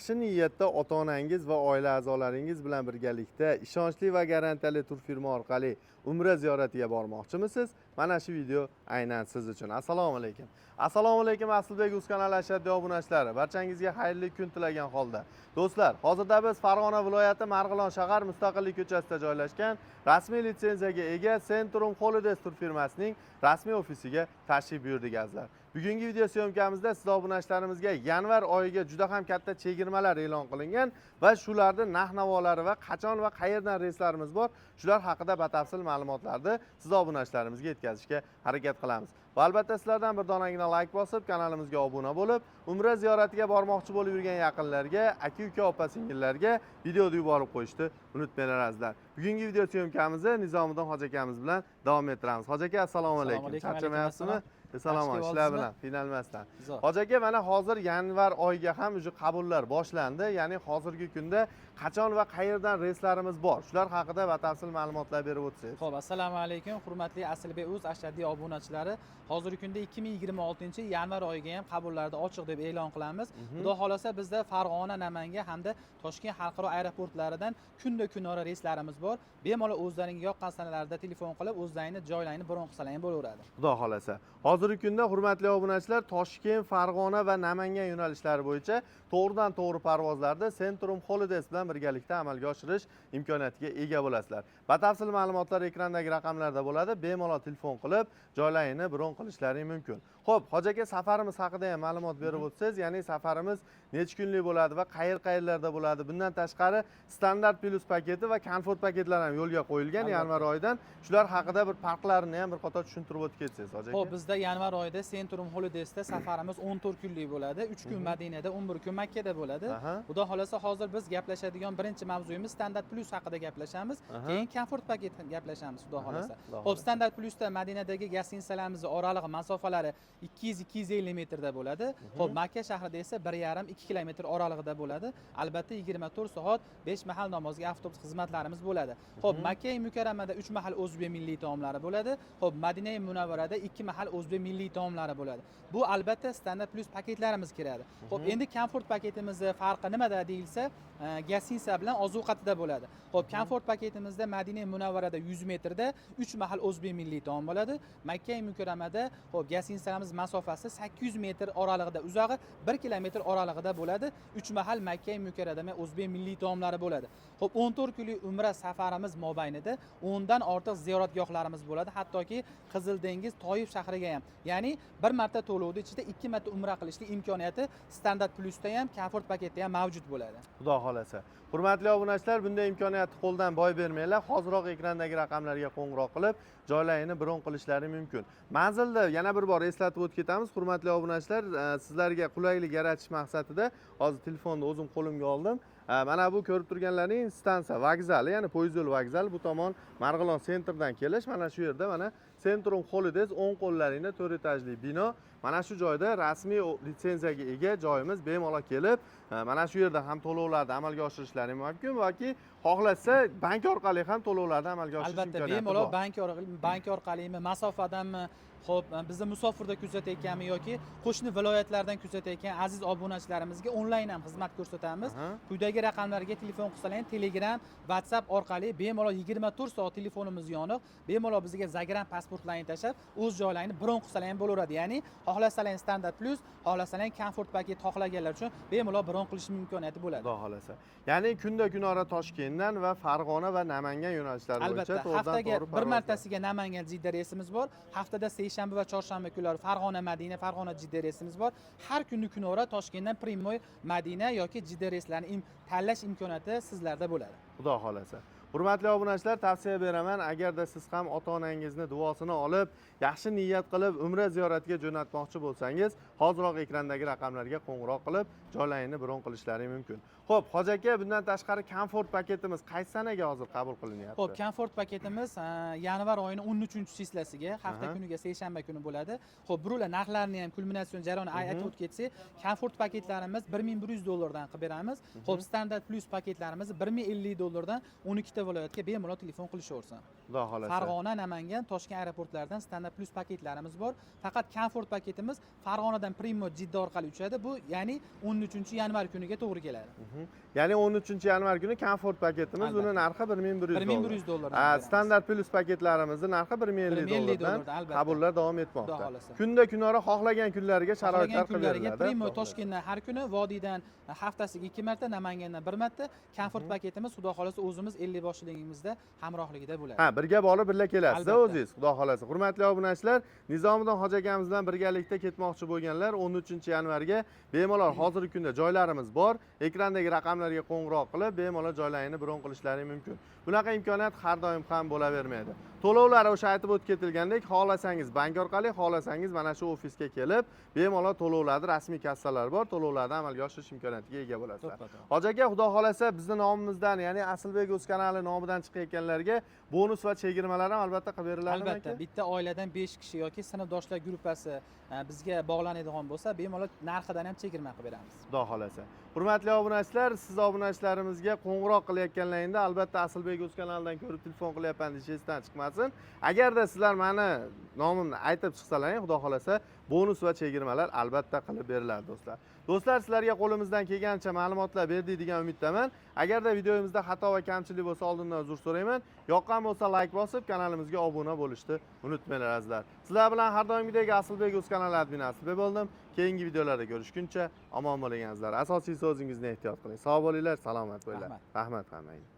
yaxshi niyatda ota-onangiz va oila a'zolaringiz bilan birgalikda ishonchli va garantiyali turfirma orqali Umra ziyoratiga bormoqchimisiz? Mana shu video aynan siz uchun. Assalomu alaykum. Assalomu alaykum Aslbek Uz kanali ashaddiy obunachilari. Barchangizga xayrli kun tilagan holda. Do'stlar, hozirda biz Farg'ona viloyati Marg'ilon shahar Mustaqillik ko'chasida joylashgan rasmiy litsenziyaga ega Centrum Holidays turfirmasining rasmiy ofisiga tashrif buyurdik azizlar. Bugungi video syomkamizda siz obunachilarimizga yanvar oyiga juda ham katta chegirmalar e'lon qilingan va shularda narx-navolari va qachon va qayerdan reyslarimiz bor, shular haqida batafsil ma'lumotlarni siz obunachilarimizga yetkazishga harakat qilamiz. Va albatta sizlardan bir donagina like bosib, kanalimizga obuna bo'lib, Umra ziyoratiga bormoqchi bo'lib yurgan yaqinlarga, aka-uka, opa-singillarga videoni yuborib qo'yishni unutmanglar azizlar. Bugungi video syomkamizni Nizomiddin hoji akamiz bilan davom ettiramiz. Hoji aka, assalomu alaykum. Charchamayapsizmi? Salomon, ishlar bilan qiynalmasdan. Hoji aka, mana hozir yanvar oyiga ham уже qabullar boshlandi. Ya'ni hozirgi kunda qachon va qayerdan reyslarimiz bor? Shular haqida batafsil ma'lumotlar berib o'tsangiz. Xo'p, assalomu alaykum, hurmatli Aslbek Uz ashaddiy obunachilari. Hozirgi kunda 2026-yanvar oyiga ham qabullarni ochiq deb e'lon qilamiz. Xudo xolasa bizda Farg'ona, Namangan hamda Toshkent xalqaro aeroportlaridan kunda-kunora reyslarimiz bor. Bemalol o'zlaringizga yoqqan sanalarda telefon qilib, o'zlaringizni joylarini bron qilsalar ham bo'laveradi. Xudo xolasa. Hozirgi kunda hurmatli obunachilar, Toshkent, Farg'ona va Namangan yo'nalishlari bo'yicha to'g'ridan-to'g'ri parvozlarda Centrum Holidays bilan birgalikda amalga oshirish imkoniyatiga ega bo'lasizlar. Batafsil ma'lumotlar ekrandagi raqamlarda bo'ladi. Bemalol telefon qilib, joylarini bron qilishlaring mumkin. Xo'p, hoji aka, safarimiz haqida ham ma'lumot berib o'tsangiz, ya'ni safarimiz necha kunlik bo'ladi va qayerlarda bo'ladi? Bundan tashqari standart plus paketi va komfort paketlar ham yo'lga qo'yilgan yanvar oyidan. Shular haqida bir farqlarini ham bir qator tushuntirib o'tib ketsangiz, hoji aka. Xo'p, bizda yanvar oyida Centrum Holidaysda safarimiz 14 kunlik bo'ladi. 3 kun Madinada, 11 kun Makkada bo'ladi. Xudo xolasa hozir biz gaplashadigan birinchi mavzuyimiz standart plus haqida gaplashamiz. Keyin komfort paket gaplashamiz, xudo xolasa. Xo'p, standart plusda Madinadagi gostinitsalarimiz oralig'i masofalari 200-250 metrda bo'ladi. Xo'p, Makka shahrida esa 1,5-2 kilometr oralig'ida bo'ladi. Albatta 24 soat 5 mahal namozga avtobus xizmatlarimiz bo'ladi. Xo'p, Makka-i Mukarramada 3 mahal o'zbek milliy taomlari bo'ladi. Xo'p, Madina-i Munavvarada 2 mahal o'zbek milliy taomlari bo'ladi. Bu albatta standart plus paketlarimiz kiradi. Xo'p, endi komfort paketimizning farqi nimada deyilsa, gostinitsa bilan ozuqatida bo'ladi. Xo'p, komfort paketimizda Madina-i Munavvarada 100 metrda 3 mahal o'zbek milliy taom bo'ladi. Makka-i Mukarramada xo'p, gostinitsalarimiz masofasi 800 metr oralig'ida, uzog'i 1 kilometr oralig'ida bo'ladi. 3 mahal Makka-i Mukarramada o'zbek milliy taomlari bo'ladi. Xo'p, 14 kunlik umra safarimiz mobaynida 10 dan ortiq ziyoratgohlarimiz bo'ladi. Hattoki Qizil dengiz, Toyif shahriga ham. Ya'ni bir marta to'lovni ichida 2 marta umra qilishlik imkoniyati standart plusda ham, komfort paketda ham mavjud bo'ladi. Xudo xolasa. Hurmatli obunachilar, bunday imkoniyatni qo'ldan boy bermanglar. Hoziroq ekrandagi raqamlarga qo'ng'iroq qilib, joylarini bron qilishlari mumkin. Manzilda yana bir bor eslatib o'tib ketamiz. Hurmatli obunachilar, sizlarga qulaylik yaratish maqsadida hozir telefonni o'zim qo'limga oldim. Mana bu ko'rib turganlaring stansiya vokzali, ya'ni poyezd yo'l vokzali. Bu tomon Marg'ilon sentrdan kelish. Mana shu yerda mana Centrum Holidays 10 qo'llaringda 4 etajli bino. Mana shu joyda rasmiy litsenziyaga ega joyimiz. Bemalol kelib, mana shu yerda ham to'lovlarni amalga oshirishlari mumkin yoki xohlasa bank orqali ham to'lovlarni amalga oshirish imkoniyati bor. Albatta, bemalol bank orqalimi, masofadanmi, xo'p, bizni musofirda kuzatayotganmi yoki qo'shni viloyatlardan kuzatayotgan aziz obunachilarimizga onlayn ham xizmat ko'rsatamiz. Quyidagi raqamlarga telefon qilsalar, Telegram, WhatsApp orqali bemalol 24 soat telefonimiz yoniq. Bemalol bizga Zagram pasportlarini tashab, o'z joylarini bron qilsalar ham bo'laveradi. Ya'ni xohlasalar standart plus, xohlasalar komfort paket xohlaganlar uchun bemalol bron qilish imkoniyati bo'ladi. Xudo xolasa. Ya'ni kunda-kunora Toshkentdan va Farg'ona va Namangan yo'nalishlari bo'yicha to'g'ridan haftaga bir martasiga Namangan Jidda reysimiz bor. Haftada seshanba va chorshanba kunlari Farg'ona Madina, Farg'ona Jidda reysimiz bor. Har kunni kunora Toshkentdan Primoy Madina yoki Jidda reyslarini tanlash imkoniyati sizlarda bo'ladi. Xudo xolasa. Hurmatli obunachilar, tavsiya beraman, agarda siz ham ota-onangizni duosini olib, yaxshi niyat qilib Umra ziyoratiga jo'natmoqchi bo'lsangiz, hoziroq ekrandagi raqamlarga qo'ng'iroq qilib, joylarini bron qilishlari mumkin. Xo'p, hoji aka, bundan tashqari komfort paketimiz qaysi sanaga hozir qabul qilinyapti? Xo'p, komfort paketimiz yanvar oyining 13-chislasiga, hafta kuniga seshanba kuni bo'ladi. Xo'p, bular narxlarini ham kulminatsion jarayoni aytib o'tib ketsak, komfort paketlarimiz $1100 qilib beramiz. Xo'p, standart plus paketlarimiz $1050 12 ta viloyatga bemalol telefon qilishaversin. Xudo xolasa. Farg'ona, Namangan, Toshkent aeroportlaridan standart plus paketlarimiz bor. Faqat komfort paketimiz Farg'onadan Jizzaxdan Primo Jidda orqali uchadi. Bu ya'ni 13-yanvar kuniga to'g'ri keladi. Ya'ni 13-yanvar kuni komfort paketimiz, uni narxi 1100 dollar. 1100 dollardan. Standart plus paketlarimizning narxi 1050 dollardan. albatta. Qabullar davom etmoqda. Xudo xohlasa. Kunda kunora xohlagan kunlariga sharoitlar qilib beriladi. Primo Toshkentdan har kuni, Vodiydan haftasiga 2 marta, Namangandan 1 marta komfort paketimiz xudo xolasa o'zimiz 50 boshligimizda hamrohligida bo'ladi. Ha, birga borib birga kelasiz Albatta. o'zingiz, xudo xolasa. Hurmatli obunachilar, Nizomiddin hoji akamiz bilan birgalikda ketmoqchi bo'lganlar 13-yanvarga bemalol hozirgi kunda joylarimiz bor. Ekrandagi raqamlarga qo'ng'iroq qilib, bemalol joylarini bron qilishlaring mumkin. Bunaqa imkoniyat har doim ham bo'lavermaydi. To'lovlar o'sha aytib o'tib ketilgandek, xohlasangiz bank orqali, xohlasangiz mana shu ofisga kelib, bemalol to'lovlarni rasmiy kassalar bor, to'lovlarni amalga oshirish imkoniyatiga ega bo'lasizlar. Hoji aka, xudo xolasa bizning nomimizdan, ya'ni Asilbek o'z kanali nomidan chiqayotganlarga bonus va chegirmalar ham albatta qilib beriladimi? Albatta, bitta oiladan 5 kishi yoki sinfdoshlar guruhasi bizga bog'lanadigan bo'lsa, bemalol narxidan ham chegirma qilib beramiz. Xudo xolasa. Hurmatli obunachilar, siz obunachilarimizga qo'ng'iroq qilayotganlaringda albatta Asilbek o'z kanalidan ko'rib telefon qilyapman deyishingizdan chiqmasin. Agarda sizlar meni nomimni aytib chiqsalaring, xudo xolasa bonus va chegirmalar albatta qilib beriladi do'stlar. Do'stlar, sizlarga qo'limizdan kelgancha ma'lumotlar berdik degan umiddaman. Agarda videomizda xato va kamchilik bo'lsa, oldindan uzr so'rayman. Yoqqan bo'lsa like bosib, kanalimizga obuna bo'lishni unutmanglar azizlar. Sizlar bilan har doimgidek Asilbek o'z kanali admini Asilbek bo'ldim. Keyingi videolarda ko'rishguncha omon bo'ling azizlar. Asosiysi o'zingizni ehtiyot qiling. Sog' bo'linglar, salomat bo'linglar. Rahmat hammaga.